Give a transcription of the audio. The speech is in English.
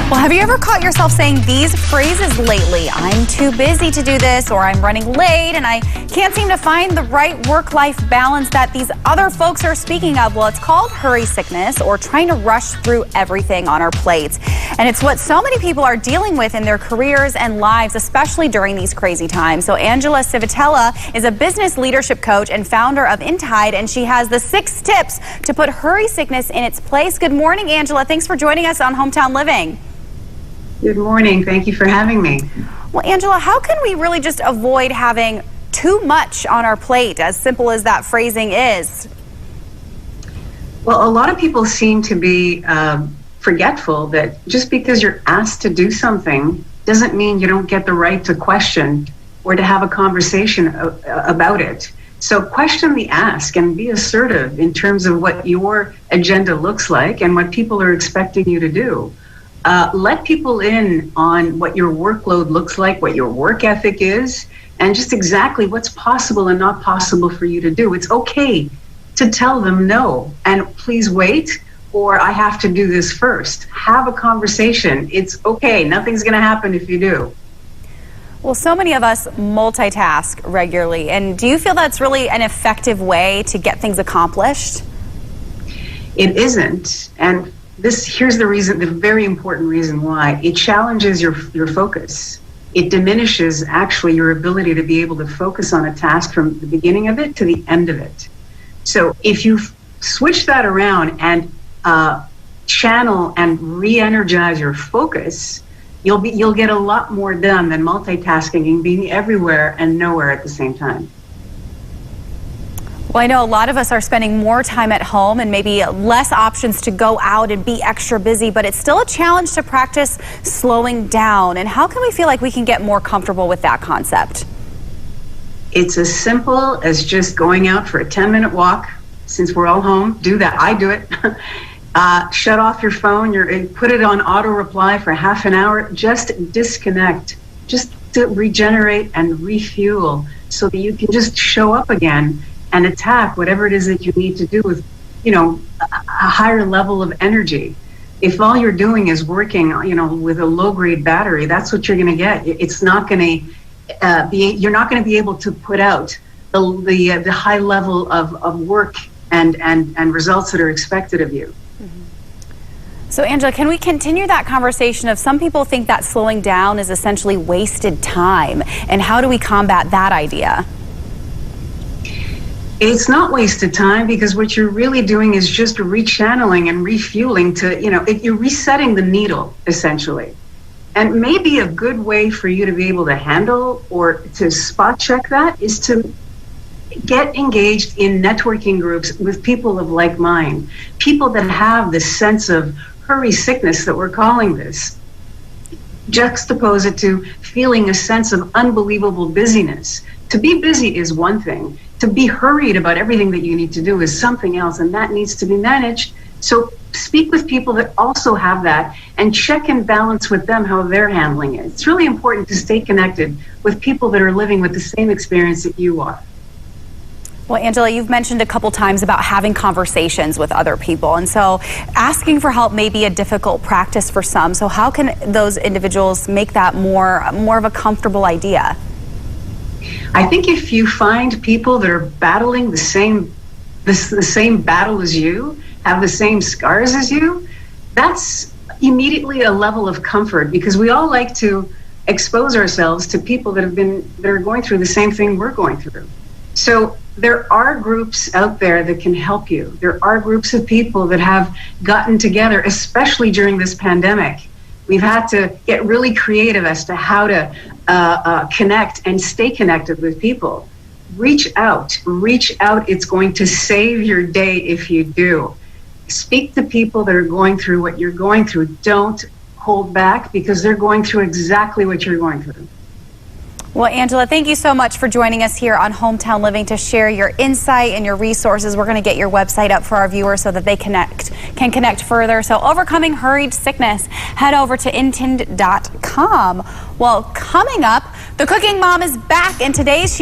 Well, have you ever caught yourself saying these phrases lately? I'm too busy to do this, or I'm running late and I can't seem to find the right work-life balance that these other folks are speaking of. Well, it's called hurry sickness, or trying to rush through everything on our plates. And it's what so many people are dealing with in their careers and lives, especially during these crazy times. So Angela Civitella is a business leadership coach and founder of Hurried, and she has the 6 tips to put hurry sickness in its place. Good morning, Angela. Thanks for joining us on Hometown Living. Good morning. Thank you for having me. Well, Angela, how can we really just avoid having too much on our plate, as simple as that phrasing is? Well, a lot of people seem to be forgetful that just because you're asked to do something doesn't mean you don't get the right to question or to have a conversation about it. So question the ask and be assertive in terms of what your agenda looks like and what people are expecting you to do. Let people in on what your workload looks like, what your work ethic is, and just exactly what's possible and not possible for you to do. It's okay to tell them no, and please wait, or I have to do this first. Have a conversation. It's okay. Nothing's going to happen if you do. Well, so many of us multitask regularly, and do you feel that's really an effective way to get things accomplished? It isn't, and here's the reason, the very important reason why. It challenges your focus. It diminishes actually your ability to be able to focus on a task from the beginning of it to the end of it. So if you switch that around and channel and re-energize your focus, you'll get a lot more done than multitasking and being everywhere and nowhere at the same time. Well, I know a lot of us are spending more time at home and maybe less options to go out and be extra busy, but it's still a challenge to practice slowing down. And how can we feel like we can get more comfortable with that concept? It's as simple as just going out for a 10-minute walk. Since we're all home, do that. I do it. Shut off your phone, put it on auto reply for half an hour. Just disconnect, just to regenerate and refuel so that you can just show up again and attack whatever it is that you need to do with, a higher level of energy. If all you're doing is working, with a low-grade battery, that's what you're going to get. It's not going to you're not going to be able to put out the high level of work and results that are expected of you. So, Angela, can we continue that conversation of some people think that slowing down is essentially wasted time, and how do we combat that idea? It's not wasted time, because what you're really doing is just rechanneling and refueling you're resetting the needle, essentially. And maybe a good way for you to be able to handle or to spot check that is to get engaged in networking groups with people of like mind, people that have this sense of hurry sickness that we're calling this. Juxtapose it to feeling a sense of unbelievable busyness. To be busy is one thing. To be hurried about everything that you need to do is something else, and that needs to be managed. So speak with people that also have that and check and balance with them how they're handling it. It's really important to stay connected with people that are living with the same experience that you are. Well, Angela, you've mentioned a couple times about having conversations with other people, and so asking for help may be a difficult practice for some. So how can those individuals make that more of a comfortable idea? I think if you find people that are battling the same battle as you, have the same scars as you, that's immediately a level of comfort, because we all like to expose ourselves to people that are going through the same thing we're going through. So there are groups out there that can help you. There are groups of people that have gotten together, especially during this pandemic. We've had to get really creative as to how to connect and stay connected with people. Reach out. It's going to save your day if you do. Speak to people that are going through what you're going through. Don't hold back, because they're going through exactly what you're going through. Well, Angela, thank you so much for joining us here on Hometown Living to share your insight and your resources. We're going to get your website up for our viewers so that they can connect further. So, overcoming hurried sickness, head over to intend.com. Well, coming up, the Cooking Mom is back, and today's